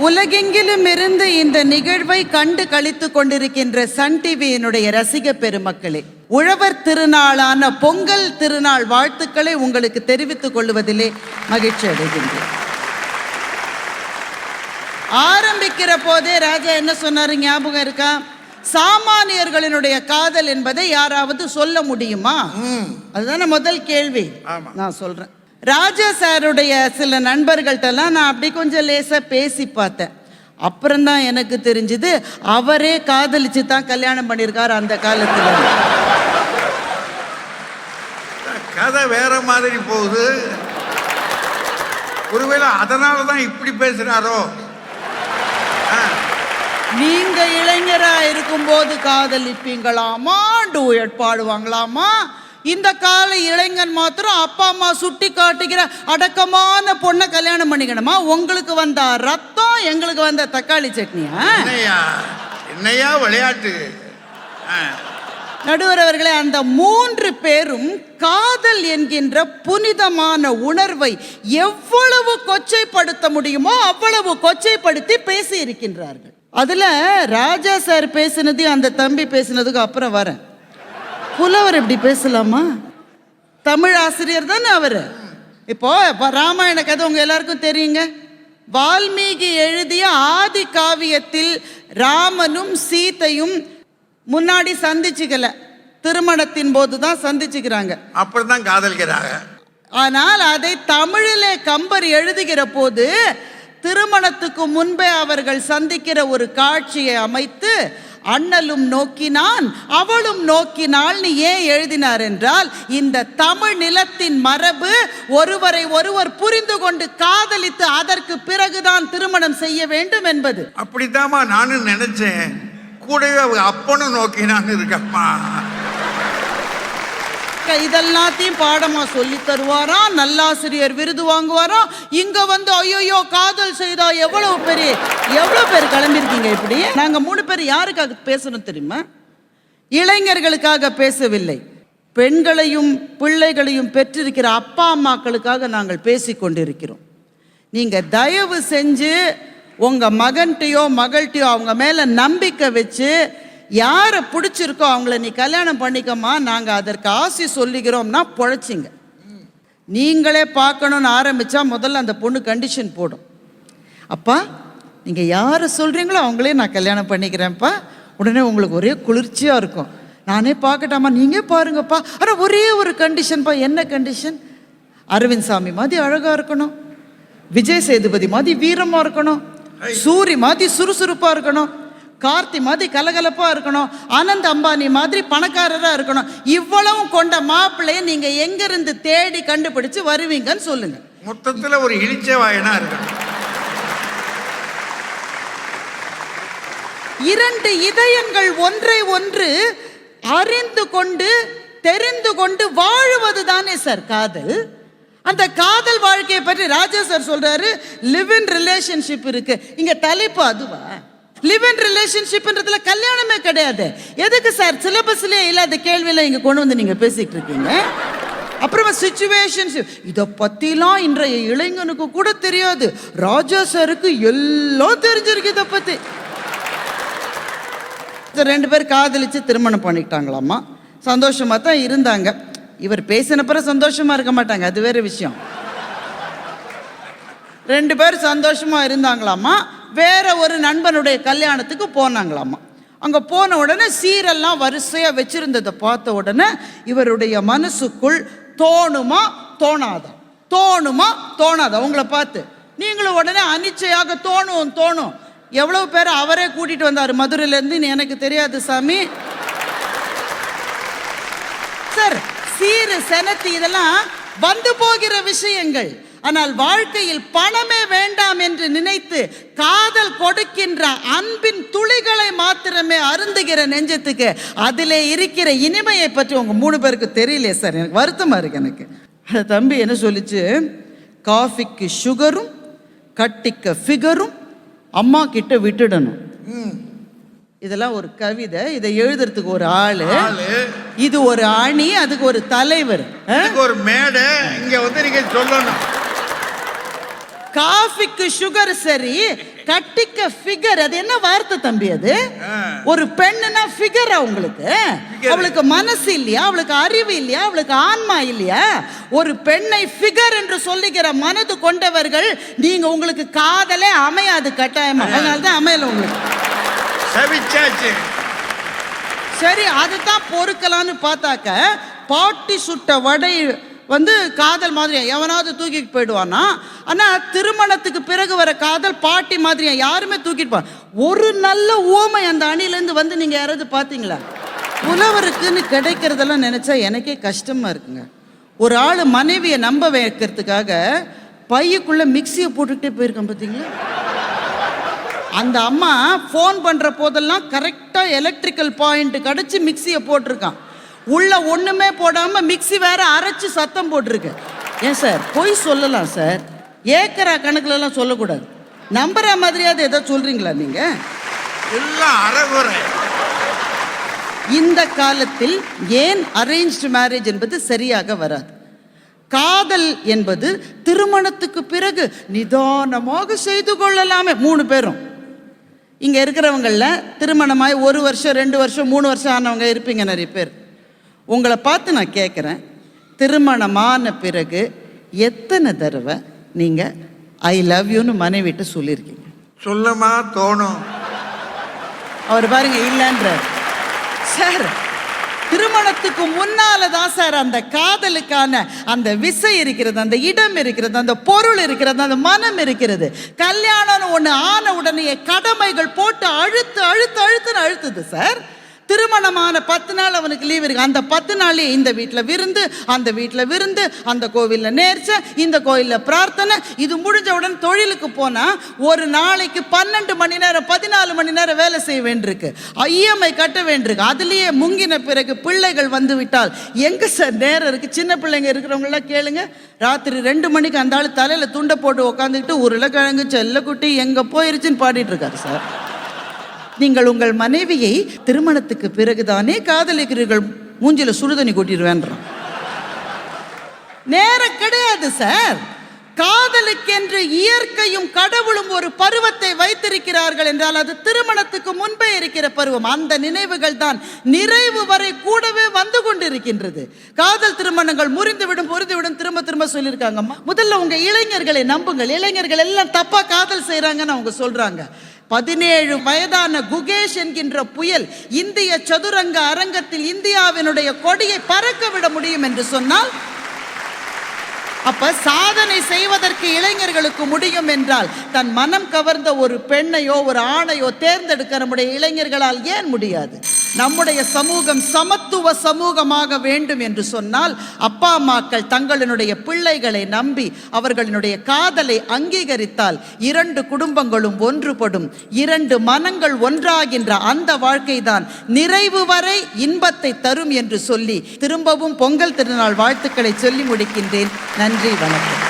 உலகெங்கிலும் இருந்து இந்த நிகழ்வை கண்டு கழித்துக் கொண்டிருக்கின்ற சன் டிவியினுடைய ரசிக பெருமக்களே, உழவர் திருநாளான பொங்கல் திருநாள் வாழ்த்துக்களை உங்களுக்கு தெரிவித்துக் கொள்வதிலே மகிழ்ச்சி அடைகின்றேன். ஆரம்பிக்கிற போதே ராஜா என்ன சொன்னாரு ஞாபகம் இருக்கா? சாமானியர்களினுடைய காதல் என்பதை யாராவது சொல்ல முடியுமா? அதுதான முதல் கேள்வி. நான் சொல்றேன், ராஜா சாருடைய சில நண்பர்கள்ட்டெல்லாம் நான் அப்படி கொஞ்சம் லேசா பேசி பார்த்தேன். அப்புறம்தான் எனக்கு தெரிஞ்சது அவரே காதலிச்சு தான் கல்யாணம் பண்ணியிருக்காரு. அந்த காலத்துல கதை வேற மாதிரி போகுது. ஒருவேளை அதனால தான் இப்படி பேசுறாரோ? நீங்க இளைஞரா இருக்கும்போது காதலிப்பீங்களாமா, டூயட் பாடுவாங்களாமா? இந்த கால இளைஞன் மாத்திரம் அப்பா அம்மா சுட்டி காட்டுகிற அடக்கமான பொண்ணை கல்யாணம் பண்ணிக்கணுமா? உங்களுக்கு வந்த ரத்தம், எங்களுக்கு வந்த தக்காளி சட்னியா? என்னையா விளையாட்டு? நடுவர் அவர்களே, அந்த 3 பேரும் காதல் என்கின்ற புனிதமான உணர்வை எவ்வளவு கொச்சைப்படுத்த முடியுமோ அவ்வளவு கொச்சைப்படுத்தி பேசி இருக்கின்றார்கள். அதுல ராஜா சார் பேசினது, அந்த தம்பி பேசினதுக்கு அப்புறம் வரேன். புலவர் எப்படி பேசலாமா? தமிழ் ஆசிரியர் தானே அவரு. இப்போ ராமாயண கதை உங்க எல்லாருக்கும் தெரியுங்க. வால்மீகி எழுதிய ஆதி காவியத்தில் ராமனும் சீதையும் முன்னாடி சந்திச்சுக்கல, திருமணத்தின் போதுதான் சந்திச்சுக்கிறாங்க, அப்புறம் தான் காதலிக்கிறாங்க. ஆனால் அதை தமிழிலே கம்பர் எழுதுகிற போது திருமணத்துக்கு முன்பே அவர்கள் சந்திக்கிற ஒரு காட்சியை அமைத்து அண்ணலும் நோக்கினான் அவளும் நோக்கினாள் ஏன் எழுதினார் என்றால், இந்த தமிழ் நிலத்தின் மரபு ஒருவரை ஒருவர் புரிந்து கொண்டு காதலித்து அதற்கு பிறகுதான் திருமணம் செய்ய வேண்டும் என்பது. அப்படித்தாமா நானும் நினைச்சேன். கூடவே அப்பனும் நோக்கினான்னு இருக்கம்மா. இதெல்லாத்தையும் பாடமா சொல்லி தருவாராம், நல்லாசிரியர் விருது வாங்குவாராம். இங்க வந்து ஐயோ காதல் செய்தா எவ்வளவு பேர் கிளம்பிருக்கீங்க. இப்படி நாங்க 3 பேர் யாருக்காக பேசணும் தெரியுமா? இளைஞர்களுக்காக பேசவில்லை, பெண்களையும் பிள்ளைகளையும் பெற்றிருக்கிற அப்பா அம்மாக்களுக்காக நாங்கள் பேசி கொண்டிருக்கிறோம். நீங்க தயவு செஞ்சு உங்க மகன்கிட்டயோ மகள்கிட்டயோ அவங்க மேல நம்பிக்கை வச்சு யாரை பிடிச்சிருக்கோ அவங்கள நீ கல்யாணம் பண்ணிக்கமா, நாங்கள் அதற்கு ஆசி சொல்லிக்கிறோம்னா பொழைச்சிங்க. நீங்களே பார்க்கணுன்னு ஆரம்பித்தா முதல்ல அந்த பொண்ணு கண்டிஷன் போடும். அப்பா நீங்கள் யாரை சொல்கிறீங்களோ அவங்களே நான் கல்யாணம் பண்ணிக்கிறேன்ப்பா. உடனே உங்களுக்கு ஒரே குளிர்ச்சியாக இருக்கும். நானே பார்க்கட்டாமா? நீங்கள் பாருங்கப்பா. ஆனால் ஒரே ஒரு கண்டிஷன்ப்பா. என்ன கண்டிஷன்? அரவிந்த் சாமி மாதிரி அழகாக இருக்கணும், விஜய் சேதுபதி மாதிரி வீரமாக இருக்கணும், சூரி மாதிரி சுறுசுறுப்பாக இருக்கணும், கார்த்தி மாதிரி கலகலப்பா இருக்கணும், ஆனந்த் அம்பானி மாதிரி பணக்காரராக இருக்கணும். இவ்வளவும் கொண்ட மாப்பிள்ளைய நீங்க எங்கிருந்து தேடி கண்டுபிடிச்சு வருவீங்கன்னு சொல்லுங்க. மொத்தத்துல ஒரு இழிச்ச வாயனா இருக்கணும். 2 இதயங்கள் ஒன்றை ஒன்று அறிந்து கொண்டு தெரிந்து கொண்டு வாழுவது தானே சார் காதல். அந்த காதல் வாழ்க்கையை பற்றி ராஜா சார் சொல்றாரு, லிவ் இன் ரிலேஷன்ஷிப் இருக்கு. இங்க தலைப்பு அதுவா? லிவ் இன் ரிலேஷன்ஷிப்ன்றதுல கல்யாணமே கிடையாது. எதுக்கு சார் சிலபஸ்லேயே இல்லாத கேள்வியெல்லாம் இங்கே கொண்டு வந்து நீங்கள் பேசிக்கிட்டு இருக்கீங்க? அப்புறமா சிச்சுவேஷன்ஷிப், இதை பற்றிலாம் இன்றைய இளைஞனுக்கு கூட தெரியாது. ராஜா சாருக்கு எல்லாம் தெரிஞ்சிருக்கு இதை பற்றி. 2 பேர் காதலிச்சு திருமணம் பண்ணிக்கிட்டாங்களாமா. சந்தோஷமாக தான் இருந்தாங்க. இவர் பேசின பிறகு சந்தோஷமாக இருக்க மாட்டாங்க, அது வேறு விஷயம். 2 பேர் சந்தோஷமாக இருந்தாங்களாமா. வேற ஒரு நண்பனுடைய கல்யாணத்துக்கு போனாங்களாமா. அங்கே போன உடனே சீரெல்லாம் வரிசையாக வச்சிருந்ததை பார்த்த உடனே இவருடைய மனசுக்குள் தோணுமா தோணாதா, தோணுமா தோணாதா. உங்களை பார்த்து நீங்களும் உடனே அனிச்சையாக தோணும். எவ்வளவு பேர் அவரே கூட்டிட்டு வந்தார் மதுரையிலேருந்து, எனக்கு தெரியாது சாமி சார். சீரு செனத்தி இதெல்லாம் வந்து போகிற விஷயங்கள். ஆனால் வாழ்க்கையில் பணமே வேண்டாம் என்று நினைத்து காதல் கொடுக்கின்ற அன்பின் துளிகளை மாத்திரமே அருந்துகிற நெஞ்சத்துக்கு அதிலே இருக்கிற இனிமையை பற்றி உங்க 3 பேருக்கு தெரியலையே சார். எனக்கு வருத்தமா இருக்கு. எனக்கு தம்பி என்ன சொல்லிச்சு, காஃபிக்கு சுகரும் கட்டிக்க ஃபிகரும் அம்மா கிட்ட விட்டுடணும். இதெல்லாம் ஒரு கவிதை. இதை எழுதுறதுக்கு ஒரு ஆளு, இது ஒரு அணி, அதுக்கு ஒரு தலைவர், ஒரு மேடை. இங்க வந்து நீங்க சொல்லணும். காஃபிக்கு சுகர் சரி, கட்டிக்க ஃபிகர், அது என்ன வார்த்தை தம்பி அது? ஒரு பெண்ணுனா ஃபிகரா உங்களுக்கு? அவளுக்கு மனசு இல்லையா? அவளுக்கு அறிவு இல்லையா? அவளுக்கு ஆன்மா இல்லையா? ஒரு பெண்ணை ஃபிகர் என்று சொல்லுகிற மனது கொண்டவர்கள் நீங்க. உங்களுக்கு காதலே அமையாது கட்டாயமா, அதனாலதான் அமையல உங்களுக்கு. சவிச்சாச்சு. சரி, அதுதான் பொறுக்கலான்னு பார்த்தாக்க பாட்டி சுட்ட வடை வந்து காதல் மாதிரியா எவனாவது தூக்கிட்டு போயிடுவானா? ஆனால் திருமணத்துக்கு பிறகு வர காதல் பாட்டி மாதிரியா யாருமே தூக்கிட்டு போ. ஒரு நல்ல ஊமை அந்த அணிலேருந்து வந்து நீங்கள் யாராவது பார்த்தீங்களா? புலவருக்குன்னு கிடைக்கிறதெல்லாம் நினச்சா எனக்கே கஷ்டமாக இருக்குங்க. ஒரு ஆள் மனைவியை நம்ப வைக்கிறதுக்காக பையக்குள்ளே மிக்சியை போட்டுக்கிட்டே போயிருக்கேன் பார்த்தீங்களா? அந்த அம்மா ஃபோன் பண்ணுற போதெல்லாம் கரெக்டாக எலக்ட்ரிக்கல் பாயிண்ட் கிடச்சி மிக்சியை போட்டிருக்கான். உள்ள ஒன்றுமே போடாமல் மிக்சி வேற அரைச்சி சத்தம் போட்டிருக்கு. ஏன் சார் பொய் சொல்லலாம் சார், ஏக்கரா கணக்குலலாம் சொல்லக்கூடாது. நம்புற மாதிரியாவது ஏதோ சொல்றீங்களா நீங்க? எல்லாம் அறகுறை. இந்த காலத்தில் ஏன் அரேஞ்ச்டு மேரேஜ் என்பது சரியாக வராது? காதல் என்பது திருமணத்துக்கு பிறகு நிதானமாக செய்து கொள்ளலாமே. 3 பேரும் இங்க இருக்கிறவங்கள திருமணமாய் 1 வருஷம் 2 வருஷம் 3 வருஷம் ஆனவங்க இருப்பீங்க நிறைய பேர். உங்களை பார்த்து நான் கேட்குறேன், திருமணமான பிறகு எத்தனை தடவை நீங்கள் ஐ லவ் யூன்னு மனைவிட்டு சொல்லியிருக்கீங்க? சொல்லமா தோணும். அவர் பாருங்க இல்லைன்ற சார். திருமணத்துக்கு முன்னால தான் சார் அந்த காதலுக்கான அந்த விசை இருக்கிறது, அந்த இடம் இருக்கிறது, அந்த பொருள் இருக்கிறது, அந்த மனம் இருக்கிறது. கல்யாணம்னு ஒன்று ஆன உடனே கடமைகள் போட்டு அழுத்துன்னு அழுத்துது சார். திருமணமான 10 நாள் அவனுக்கு லீவ் இருக்கு. அந்த 10 நாளே இந்த வீட்டில் விருந்து, அந்த வீட்டில் விருந்து, அந்த கோவிலில் நேர்ச்சை, இந்த கோயிலில் பிரார்த்தனை. இது முடிஞ்ச உடனே தொழிலுக்கு போனால் ஒரு நாளைக்கு 12 மணி நேரம் 14 மணி நேரம் வேலை செய்ய வேண்டியிருக்கு. இஎம்ஐ கட்ட வேண்டியிருக்கு. அதுலேயே முங்கின பிறகு பிள்ளைகள் வந்து விட்டால் எங்கே சார் நேரம் இருக்குது? சின்ன பிள்ளைங்க இருக்கிறவங்களாம் கேளுங்க, ராத்திரி 2 மணிக்கு அந்த ஆள் தலையில் துண்டை போட்டு உக்காந்துக்கிட்டு உருளைக்கிழங்கு செல்லக்குட்டி எங்கே போயிருச்சுன்னு பாடிட்டு இருக்காரு சார். நீங்கள் உங்கள் மனைவியை திருமணத்துக்கு பிறகுதானே காதலிக்கிறீர்கள், மூஞ்சில சுடுதண்ணி கொட்டிடுவேன்றான். நேரம் கிடையாது சார். காதலுக்கென்று இயற்கையும் கடவுளும் ஒரு பருவத்தை வைத்திருக்கிறார்கள் என்றால் அது திருமணத்துக்கு முன்பே இருக்கிற பருவம். அந்த நினைவுகள் தான் நிறைவு வரை கூடவே வந்து கொண்டிருக்கின்றது. காதல் திருமணங்கள் முறிந்துவிடும் திரும்ப சொல்லியிருக்காங்க. முதல்ல உங்க இளைஞர்களை நம்புங்கள். இளைஞர்கள் எல்லாம் தப்பா காதல் செய்யறாங்கன்னு அவங்க சொல்றாங்க. 17 வயதான குகேஷ் என்கின்ற புயல் இந்திய சதுரங்க அரங்கத்தில் இந்தியாவினுடைய கொடியை பறக்க விட முடியும் என்று சொன்னால், அப்ப சாதனை செய்வதற்கு இளைஞர்களுக்கு முடியும் என்றால் தன் மனம் கவர்ந்த ஒரு பெண்ணையோ ஒரு ஆணையோ தேர்ந்தெடுக்க நம்முடைய இளைஞர்களால் ஏன் முடியாது? நம்முடைய சமூகம் சமத்துவ சமூகமாக வேண்டும் என்று சொன்னால் அப்பா அம்மாக்கள் தங்களினுடைய பிள்ளைகளை நம்பி அவர்களினுடைய காதலை அங்கீகரித்தால் 2 குடும்பங்களும் ஒன்றுபடும், 2 மனங்கள் ஒன்றாகின்ற அந்த வாழ்க்கை தான் நிறைவு வரை இன்பத்தை தரும் என்று சொல்லி திரும்பவும் பொங்கல் திருநாள் வாழ்த்துக்களை சொல்லி முடிக்கின்றேன். நன்றி, வணக்கம்.